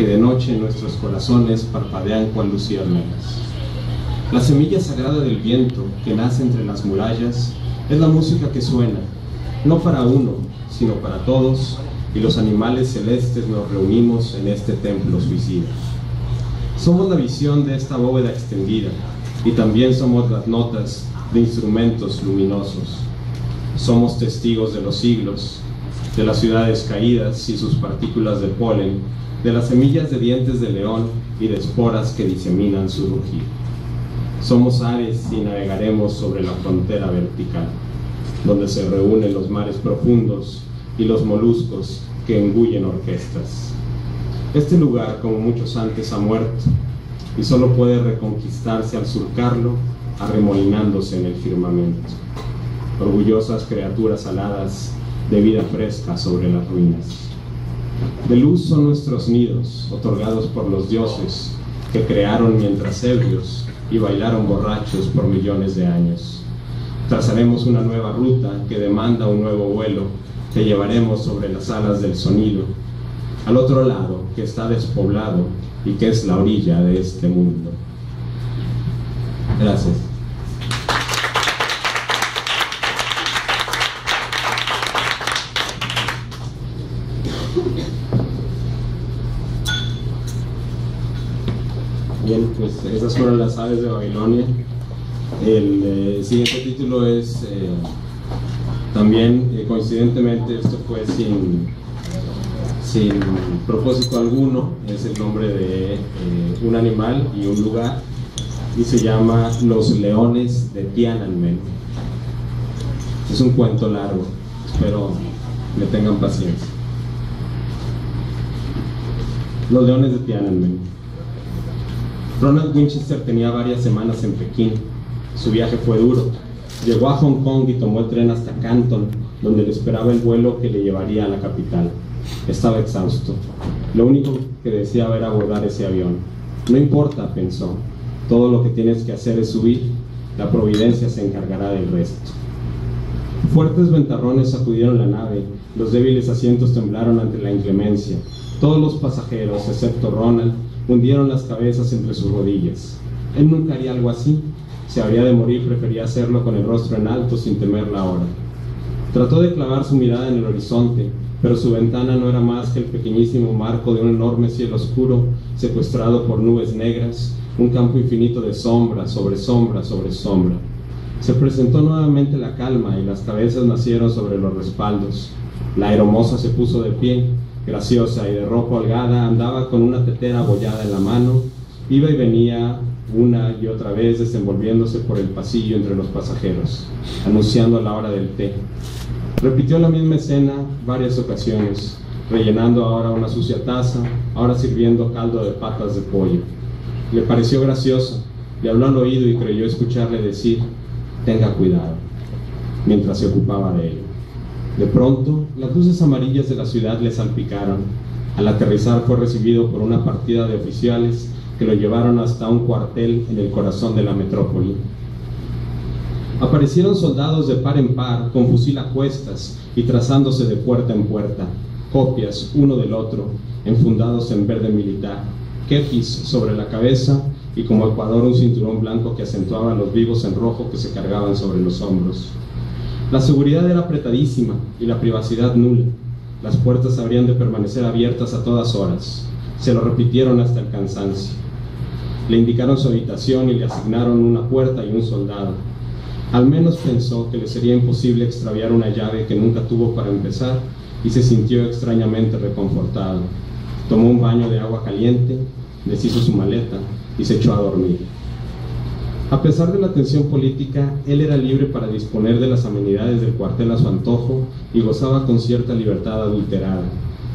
que de noche en nuestros corazones parpadean cual luciérnagas. La semilla sagrada del viento que nace entre las murallas es la música que suena, no para uno, sino para todos, y los animales celestes nos reunimos en este templo suicida. Somos la visión de esta bóveda extendida, y también somos las notas de instrumentos luminosos. Somos testigos de los siglos, de las ciudades caídas y sus partículas de polen, de las semillas de dientes de león y de esporas que diseminan su rugido. Somos aves y navegaremos sobre la frontera vertical, donde se reúnen los mares profundos y los moluscos que engullen orquestas. Este lugar, como muchos antes, ha muerto y solo puede reconquistarse al surcarlo, arremolinándose en el firmamento. Orgullosas criaturas aladas de vida fresca sobre las ruinas. De luz son nuestros nidos, otorgados por los dioses, que crearon mientras ebrios y bailaron borrachos por millones de años. Trazaremos una nueva ruta que demanda un nuevo vuelo, que llevaremos sobre las alas del sonido, al otro lado, que está despoblado y que es la orilla de este mundo. Gracias. Bien, pues esas fueron las aves de Babilonia. El siguiente título es también, coincidentemente, esto fue sin propósito alguno, es el nombre de un animal y un lugar, y se llama Los Leones de Tiananmen. Es un cuento largo, espero me tengan paciencia. Los Leones de Tiananmen. Ronald Winchester tenía varias semanas en Pekín. Su viaje fue duro. Llegó a Hong Kong y tomó el tren hasta Canton, donde le esperaba el vuelo que le llevaría a la capital. Estaba exhausto. Lo único que deseaba era abordar ese avión. No importa, pensó. Todo lo que tienes que hacer es subir. La providencia se encargará del resto. Fuertes ventarrones sacudieron la nave. Los débiles asientos temblaron ante la inclemencia. Todos los pasajeros, excepto Ronald, hundieron las cabezas entre sus rodillas. Él nunca haría algo así. Si habría de morir, prefería hacerlo con el rostro en alto, sin temer la hora. Trató de clavar su mirada en el horizonte, pero su ventana no era más que el pequeñísimo marco de un enorme cielo oscuro, secuestrado por nubes negras, un campo infinito de sombra sobre sombra sobre sombra. Se presentó nuevamente la calma y las cabezas nacieron sobre los respaldos. La aeromoza se puso de pie, graciosa y de ropa holgada, andaba con una tetera abollada en la mano, iba y venía una y otra vez desenvolviéndose por el pasillo entre los pasajeros, anunciando la hora del té. Repitió la misma escena varias ocasiones, rellenando ahora una sucia taza, ahora sirviendo caldo de patas de pollo. Le pareció gracioso, le habló al oído y creyó escucharle decir: tenga cuidado, mientras se ocupaba de ello. De pronto, las luces amarillas de la ciudad le salpicaron. Al aterrizar fue recibido por una partida de oficiales que lo llevaron hasta un cuartel en el corazón de la metrópoli. Aparecieron soldados de par en par, con fusil a cuestas y trazándose de puerta en puerta, copias uno del otro, enfundados en verde militar, kepis sobre la cabeza y como ecuador un cinturón blanco que acentuaba los vivos en rojo que se cargaban sobre los hombros. La seguridad era apretadísima y la privacidad nula. Las puertas habrían de permanecer abiertas a todas horas. Se lo repitieron hasta el cansancio. Le indicaron su habitación y le asignaron una puerta y un soldado. Al menos pensó que le sería imposible extraviar una llave que nunca tuvo para empezar y se sintió extrañamente reconfortado. Tomó un baño de agua caliente, deshizo su maleta y se echó a dormir. A pesar de la tensión política, él era libre para disponer de las amenidades del cuartel a su antojo y gozaba con cierta libertad adulterada.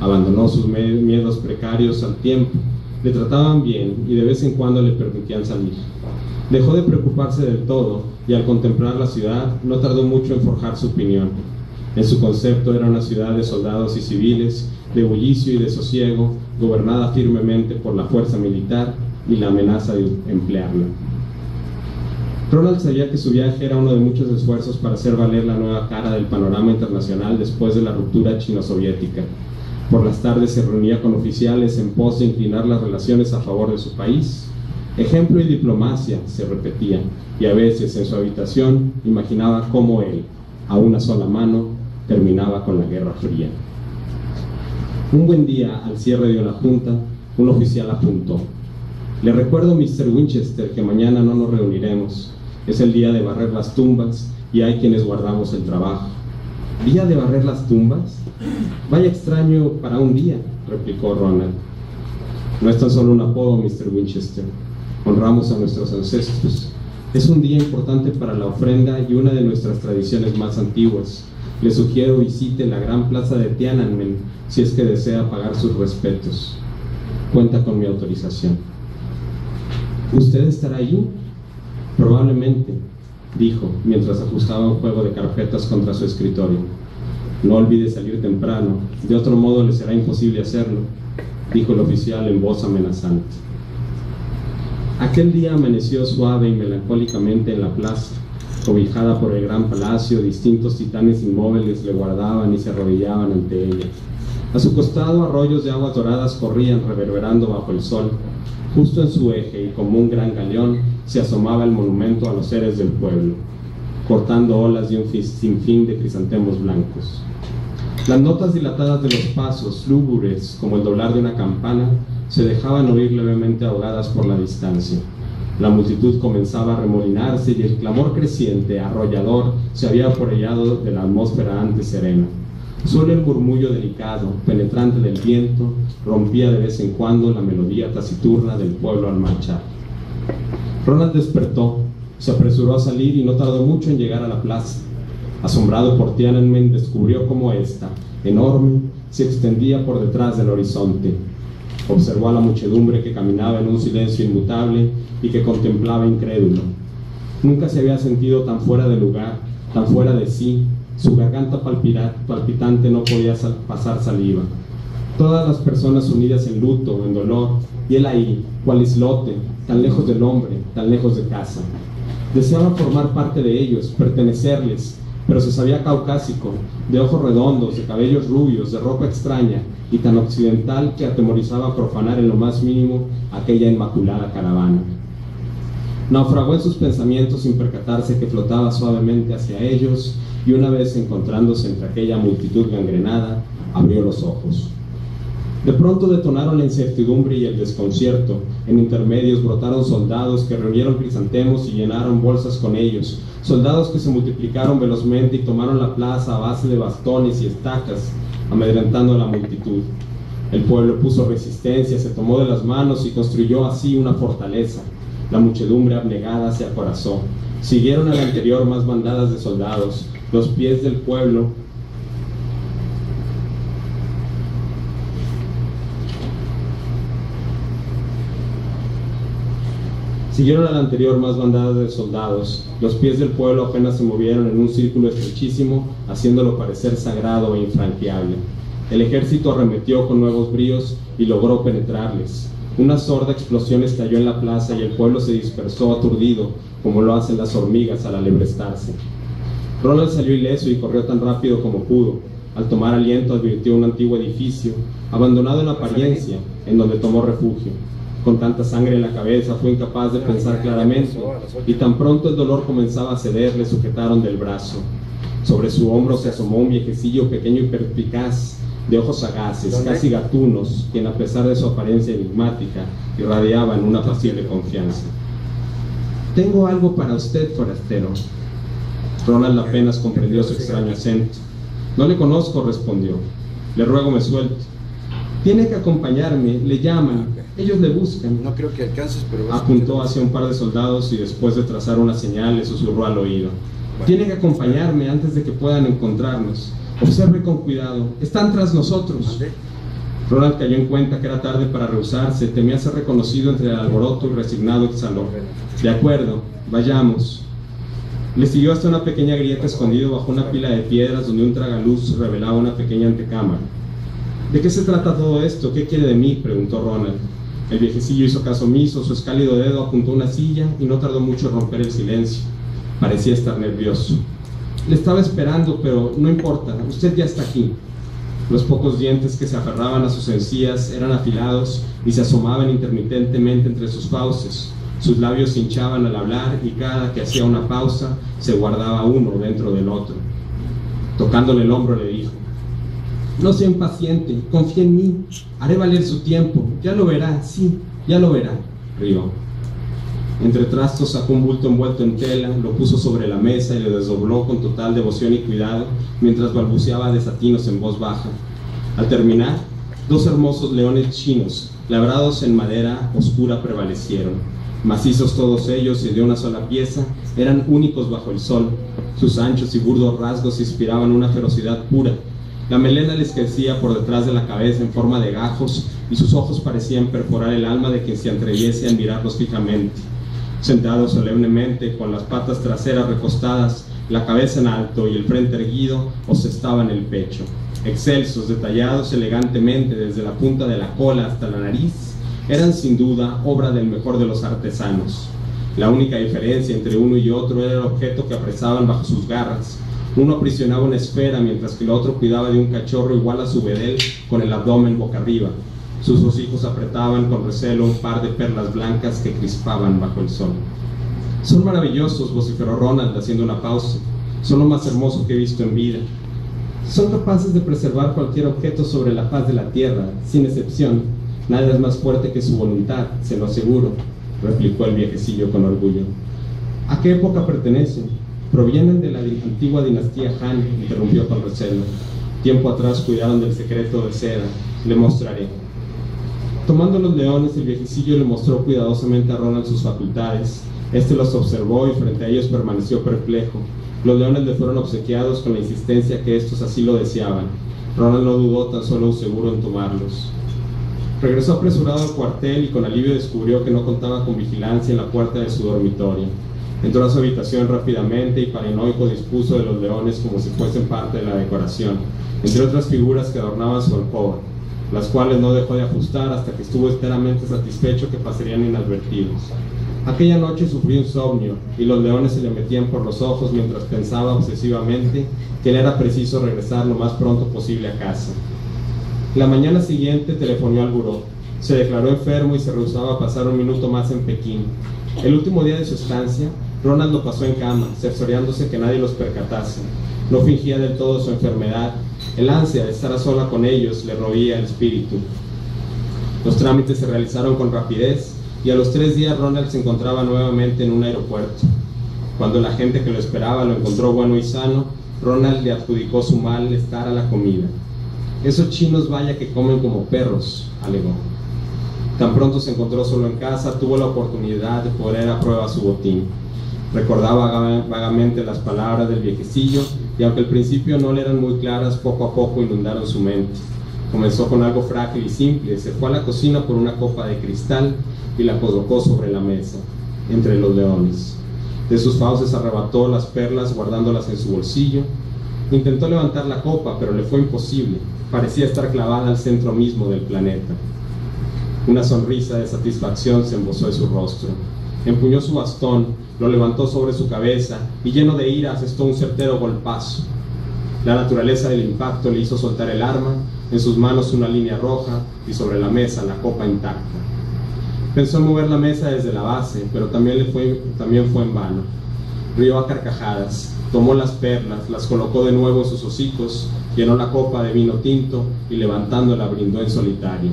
Abandonó sus miedos precarios al tiempo. Le trataban bien y de vez en cuando le permitían salir. Dejó de preocuparse del todo y al contemplar la ciudad no tardó mucho en forjar su opinión. En su concepto era una ciudad de soldados y civiles, de bullicio y de sosiego, gobernada firmemente por la fuerza militar y la amenaza de emplearla. Ronald sabía que su viaje era uno de muchos esfuerzos para hacer valer la nueva cara del panorama internacional después de la ruptura chino-soviética. Por las tardes se reunía con oficiales en pos de inclinar las relaciones a favor de su país. Ejemplo y diplomacia, se repetía, y a veces en su habitación imaginaba cómo él, a una sola mano, terminaba con la Guerra Fría. Un buen día, al cierre de una junta, un oficial apuntó: «Le recuerdo, Mr. Winchester, que mañana no nos reuniremos. Es el día de barrer las tumbas y hay quienes guardamos el trabajo». «¿Día de barrer las tumbas? Vaya extraño para un día», replicó Ronald. «No es tan solo un apodo, Mr. Winchester. Honramos a nuestros ancestros. Es un día importante para la ofrenda y una de nuestras tradiciones más antiguas. Le sugiero visite la gran plaza de Tiananmen si es que desea pagar sus respetos. Cuenta con mi autorización». «¿Usted estará allí?» «Probablemente», dijo, mientras ajustaba un juego de carpetas contra su escritorio. «No olvide salir temprano, de otro modo le será imposible hacerlo», dijo el oficial en voz amenazante. Aquel día amaneció suave y melancólicamente en la plaza. Cobijada por el gran palacio, distintos titanes inmóviles le guardaban y se arrodillaban ante ella. A su costado, arroyos de aguas doradas corrían reverberando bajo el sol. Justo en su eje, y como un gran galeón, se asomaba el monumento a los seres del pueblo, cortando olas de un sinfín de crisantemos blancos. Las notas dilatadas de los pasos, lúgubres como el doblar de una campana, se dejaban oír levemente ahogadas por la distancia. La multitud comenzaba a remolinarse y el clamor creciente, arrollador, se había apoderado de la atmósfera antes serena. Solo el murmullo delicado, penetrante del viento, rompía de vez en cuando la melodía taciturna del pueblo al marchar. Ronald despertó, se apresuró a salir y no tardó mucho en llegar a la plaza. Asombrado por Tiananmen, descubrió cómo ésta, enorme, se extendía por detrás del horizonte. Observó a la muchedumbre que caminaba en un silencio inmutable y que contemplaba incrédulo. Nunca se había sentido tan fuera de lugar, tan fuera de sí. Su garganta palpitante no podía pasar saliva. Todas las personas unidas en luto, en dolor, y él ahí, cual islote, tan lejos del hombre, tan lejos de casa. Deseaba formar parte de ellos, pertenecerles, pero se sabía caucásico, de ojos redondos, de cabellos rubios, de ropa extraña y tan occidental que atemorizaba profanar en lo más mínimo aquella inmaculada caravana. Naufragó en sus pensamientos sin percatarse que flotaba suavemente hacia ellos y una vez encontrándose entre aquella multitud gangrenada, abrió los ojos. De pronto detonaron la incertidumbre y el desconcierto. En intermedios brotaron soldados que reunieron crisantemos y llenaron bolsas con ellos, soldados que se multiplicaron velozmente y tomaron la plaza a base de bastones y estacas, amedrentando a la multitud. El pueblo puso resistencia, se tomó de las manos y construyó así una fortaleza. La muchedumbre abnegada se acorazó. Siguieron al anterior más bandadas de soldados. Los pies del pueblo Los pies del pueblo apenas se movieron en un círculo estrechísimo, haciéndolo parecer sagrado e infranqueable. El ejército arremetió con nuevos bríos y logró penetrarles. Una sorda explosión estalló en la plaza y el pueblo se dispersó aturdido, como lo hacen las hormigas al alebrestarse. Ronald salió ileso y corrió tan rápido como pudo. Al tomar aliento advirtió un antiguo edificio, abandonado en apariencia, en donde tomó refugio. Con tanta sangre en la cabeza fue incapaz de pensar claramente, y tan pronto el dolor comenzaba a ceder, le sujetaron del brazo. Sobre su hombro se asomó un viejecillo pequeño y perspicaz, de ojos sagaces, casi gatunos, quien a pesar de su apariencia enigmática, irradiaba en una apacible confianza. «Tengo algo para usted, forastero». Ronald apenas comprendió su extraño acento. «No le conozco», respondió. «Le ruego me suelte». «Tiene que acompañarme, le llaman, ellos le buscan». «No creo que alcances, pero...» Apuntó hacia un par de soldados y después de trazar una señal le susurró al oído. «Tiene que acompañarme antes de que puedan encontrarnos. Observe con cuidado, están tras nosotros». Ronald cayó en cuenta que era tarde para rehusarse, temía ser reconocido entre el alboroto y resignado exhaló. «De acuerdo, vayamos». Le siguió hasta una pequeña grieta escondido bajo una pila de piedras donde un tragaluz revelaba una pequeña antecámara. «¿De qué se trata todo esto? ¿Qué quiere de mí?», preguntó Ronald. El viejecillo hizo caso omiso, su escálido dedo apuntó a una silla y no tardó mucho en romper el silencio. Parecía estar nervioso. «Le estaba esperando, pero no importa, usted ya está aquí». Los pocos dientes que se aferraban a sus encías eran afilados y se asomaban intermitentemente entre sus fauces. Sus labios se hinchaban al hablar y cada que hacía una pausa se guardaba uno dentro del otro. Tocándole el hombro le dijo: «No sea impaciente, confía en mí, haré valer su tiempo, ya lo verá, sí, ya lo verá», rió. Entre trastos sacó un bulto envuelto en tela, lo puso sobre la mesa y lo desdobló con total devoción y cuidado, mientras balbuceaba desatinos en voz baja. Al terminar, 2 hermosos leones chinos, labrados en madera oscura, prevalecieron. Macizos todos ellos y de una sola pieza, eran únicos bajo el sol. Sus anchos y burdos rasgos inspiraban una ferocidad pura. La melena les crecía por detrás de la cabeza en forma de gajos y sus ojos parecían perforar el alma de quien se atreviese a mirarlos fijamente. Sentados solemnemente, con las patas traseras recostadas, la cabeza en alto y el frente erguido, ostentaban el pecho. Excelsos, detallados elegantemente desde la punta de la cola hasta la nariz, eran sin duda obra del mejor de los artesanos. La única diferencia entre uno y otro era el objeto que apresaban bajo sus garras. Uno aprisionaba una esfera, mientras que el otro cuidaba de un cachorro igual a su bedel, con el abdomen boca arriba. Sus hocicos apretaban con recelo un par de perlas blancas que crispaban bajo el sol. «Son maravillosos», vociferó Ronald haciendo una pausa. «Son lo más hermoso que he visto en vida. Son capaces de preservar cualquier objeto sobre la faz de la tierra, sin excepción. Nada es más fuerte que su voluntad, se lo aseguro», replicó el viejecillo con orgullo. «¿A qué época pertenecen?» «Provienen de la antigua dinastía Han», interrumpió con recelo. «Tiempo atrás cuidaron del secreto de seda. Le mostraré». Tomando los leones, el viejecillo le mostró cuidadosamente a Ronald sus facultades. Este los observó y frente a ellos permaneció perplejo. Los leones le fueron obsequiados con la insistencia que estos así lo deseaban. Ronald no dudó tan solo un segundo en tomarlos. Regresó apresurado al cuartel y con alivio descubrió que no contaba con vigilancia en la puerta de su dormitorio. Entró a su habitación rápidamente y paranoico dispuso de los leones como si fuesen parte de la decoración, entre otras figuras que adornaban su alcoba, las cuales no dejó de ajustar hasta que estuvo enteramente satisfecho que pasarían inadvertidos. Aquella noche sufrió insomnio y los leones se le metían por los ojos mientras pensaba obsesivamente que le era preciso regresar lo más pronto posible a casa. La mañana siguiente telefonó al buró. Se declaró enfermo y se rehusaba a pasar un minuto más en Pekín. El último día de su estancia, Ronald lo pasó en cama, cerciorándose que nadie los percatase. No fingía del todo su enfermedad. El ansia de estar a sola con ellos le roía el espíritu. Los trámites se realizaron con rapidez y a los 3 días Ronald se encontraba nuevamente en un aeropuerto. Cuando la gente que lo esperaba lo encontró bueno y sano, Ronald le adjudicó su malestar a la comida. «Esos chinos vaya que comen como perros», alegó. Tan pronto se encontró solo en casa, tuvo la oportunidad de poner a prueba su botín. Recordaba vagamente las palabras del viejecillo y aunque al principio no le eran muy claras, poco a poco inundaron su mente. Comenzó con algo frágil y simple, se fue a la cocina por una copa de cristal y la colocó sobre la mesa, entre los leones. De sus fauces arrebató las perlas guardándolas en su bolsillo. Intentó levantar la copa, pero le fue imposible. Parecía estar clavada al centro mismo del planeta. Una sonrisa de satisfacción se embozó en su rostro. Empuñó su bastón, lo levantó sobre su cabeza y lleno de ira asestó un certero golpazo. La naturaleza del impacto le hizo soltar el arma, en sus manos una línea roja y sobre la mesa la copa intacta. Pensó en mover la mesa desde la base, pero también fue en vano. Rió a carcajadas, tomó las perlas, las colocó de nuevo en sus hocicos, llenó la copa de vino tinto y levantándola brindó en solitario.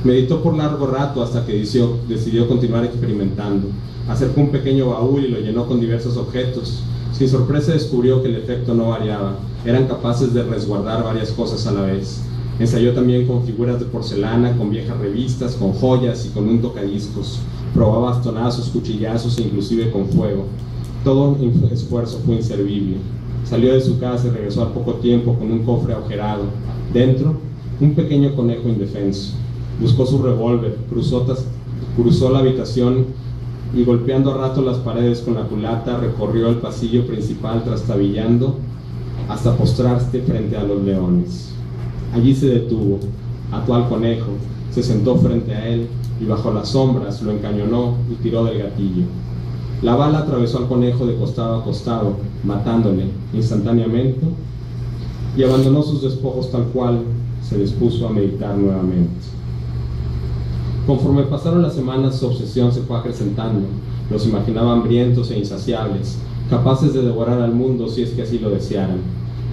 Meditó por largo rato hasta que decidió continuar experimentando. Acercó un pequeño baúl y lo llenó con diversos objetos. Sin sorpresa descubrió que el efecto no variaba. Eran capaces de resguardar varias cosas a la vez. Ensayó también con figuras de porcelana, con viejas revistas, con joyas y con un tocadiscos. Probó bastonazos, cuchillazos e inclusive con fuego. Todo esfuerzo fue inservible. Salió de su casa y regresó al poco tiempo con un cofre agujerado. Dentro, un pequeño conejo indefenso. Buscó su revólver, cruzó la habitación y golpeando a rato las paredes con la culata recorrió el pasillo principal trastabillando hasta postrarse frente a los leones. Allí se detuvo, ató al conejo, se sentó frente a él y bajo las sombras lo encañonó y tiró del gatillo. La bala atravesó al conejo de costado a costado, matándole instantáneamente y abandonó sus despojos tal cual, se dispuso a meditar nuevamente. Conforme pasaron las semanas, su obsesión se fue acrecentando. Los imaginaba hambrientos e insaciables, capaces de devorar al mundo si es que así lo desearan.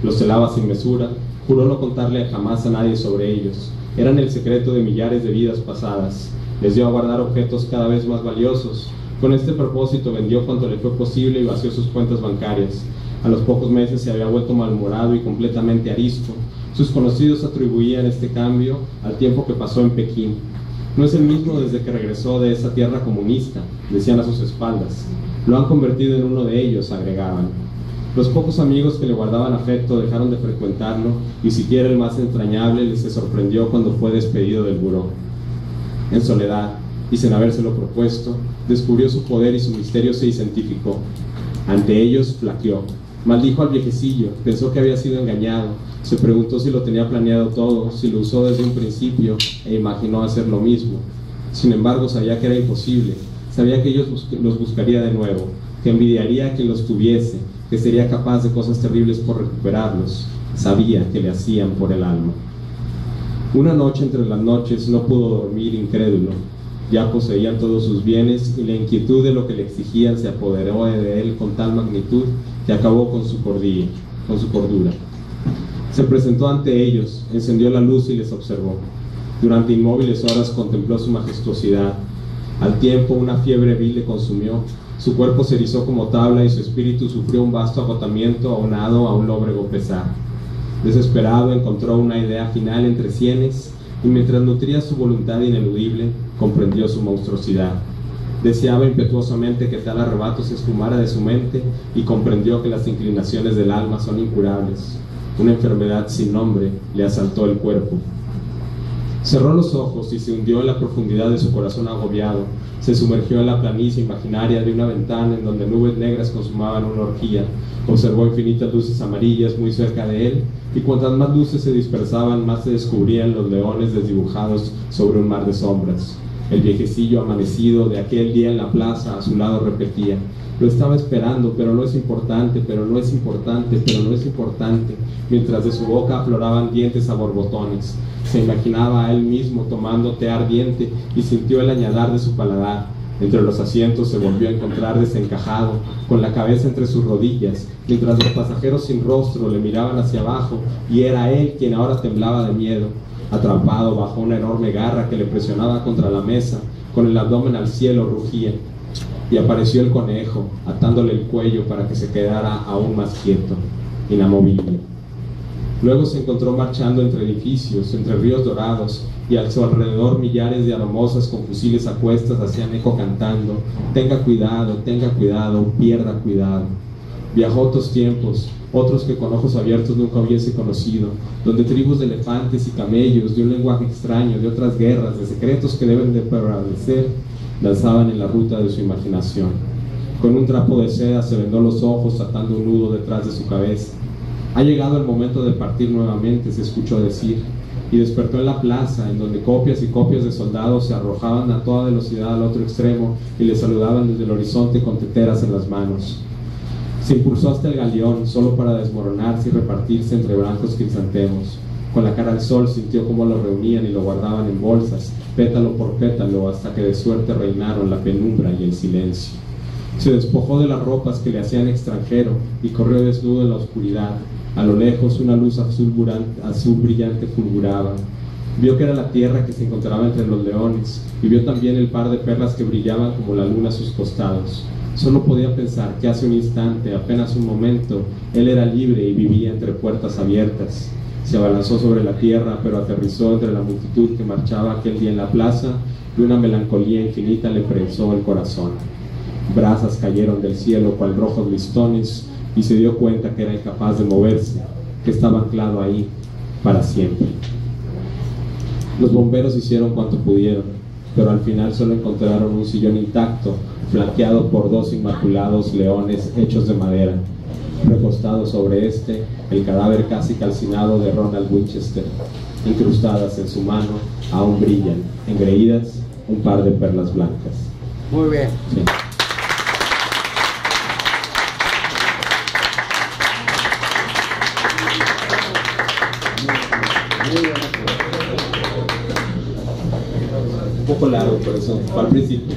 Los celaba sin mesura, juró no contarle jamás a nadie sobre ellos. Eran el secreto de millares de vidas pasadas. Les dio a guardar objetos cada vez más valiosos. Con este propósito vendió cuanto le fue posible y vació sus cuentas bancarias. A los pocos meses se había vuelto malhumorado y completamente arisco. Sus conocidos atribuían este cambio al tiempo que pasó en Pekín. No es el mismo desde que regresó de esa tierra comunista, decían a sus espaldas. Lo han convertido en uno de ellos, agregaban. Los pocos amigos que le guardaban afecto dejaron de frecuentarlo y siquiera el más entrañable les se sorprendió cuando fue despedido del buró. En soledad, y sin habérselo propuesto, descubrió su poder y su misterio se identificó. Ante ellos flaqueó, maldijo al viejecillo, pensó que había sido engañado, se preguntó si lo tenía planeado todo, si lo usó desde un principio e imaginó hacer lo mismo. Sin embargo, sabía que era imposible, sabía que ellos los buscaría de nuevo, que envidiaría a quien los tuviese, que sería capaz de cosas terribles por recuperarlos. Sabía que le hacían por el alma. Una noche entre las noches no pudo dormir incrédulo. Ya poseían todos sus bienes y la inquietud de lo que le exigían se apoderó de él con tal magnitud que acabó con su cordura. Se presentó ante ellos, encendió la luz y les observó. Durante inmóviles horas contempló su majestuosidad. Al tiempo una fiebre vil le consumió, su cuerpo se erizó como tabla y su espíritu sufrió un vasto agotamiento aunado a un lóbrego pesar. Desesperado encontró una idea final entre sienes y mientras nutría su voluntad ineludible, comprendió su monstruosidad. Deseaba impetuosamente que tal arrebato se esfumara de su mente y comprendió que las inclinaciones del alma son incurables. Una enfermedad sin nombre le asaltó el cuerpo. Cerró los ojos y se hundió en la profundidad de su corazón agobiado. Se sumergió en la planicie imaginaria de una ventana en donde nubes negras consumaban una orgía. Observó infinitas luces amarillas muy cerca de él, y cuantas más luces se dispersaban, más se descubrían los leones desdibujados sobre un mar de sombras. El viejecillo amanecido de aquel día en la plaza a su lado repetía: lo estaba esperando, pero no es importante, pero no es importante, pero no es importante, mientras de su boca afloraban dientes a borbotones. Se imaginaba a él mismo tomando té ardiente y sintió el añadar de su paladar. Entre los asientos se volvió a encontrar desencajado, con la cabeza entre sus rodillas, mientras los pasajeros sin rostro le miraban hacia abajo, y era él quien ahora temblaba de miedo. Atrapado bajo una enorme garra que le presionaba contra la mesa, con el abdomen al cielo rugía. Y apareció el conejo, atándole el cuello para que se quedara aún más quieto, inamovible. Luego se encontró marchando entre edificios, entre ríos dorados, y a su alrededor millares de aramosas con fusiles a cuestas hacían eco cantando: tenga cuidado, pierda cuidado. Viajó a otros tiempos, otros que con ojos abiertos nunca hubiese conocido, donde tribus de elefantes y camellos, de un lenguaje extraño, de otras guerras, de secretos que deben de prevalecer, danzaban en la ruta de su imaginación. Con un trapo de seda se vendó los ojos, atando un nudo detrás de su cabeza. Ha llegado el momento de partir nuevamente, se escuchó decir, y despertó en la plaza, en donde copias y copias de soldados se arrojaban a toda velocidad al otro extremo y le saludaban desde el horizonte con teteras en las manos. Se impulsó hasta el galeón, solo para desmoronarse y repartirse entre blancos crisantemos. Con la cara al sol sintió cómo lo reunían y lo guardaban en bolsas, pétalo por pétalo, hasta que de suerte reinaron la penumbra y el silencio. Se despojó de las ropas que le hacían extranjero y corrió desnudo en la oscuridad. A lo lejos una luz azul brillante fulguraba. Vio que era la tierra que se encontraba entre los leones, y vio también el par de perlas que brillaban como la luna a sus costados. Solo podía pensar que hace un instante, apenas un momento, él era libre y vivía entre puertas abiertas. Se abalanzó sobre la tierra, pero aterrizó entre la multitud que marchaba aquel día en la plaza, y una melancolía infinita le prensó el corazón. Brasas cayeron del cielo cual rojos listones, y se dio cuenta que era incapaz de moverse, que estaba anclado ahí para siempre. Los bomberos hicieron cuanto pudieron, pero al final solo encontraron un sillón intacto, flanqueado por dos inmaculados leones hechos de madera. Recostado sobre este, el cadáver casi calcinado de Ronald Winchester. Incrustadas en su mano, aún brillan, engreídas, un par de perlas blancas. Muy bien. Sí. Un poco largo, por eso, fue al principio.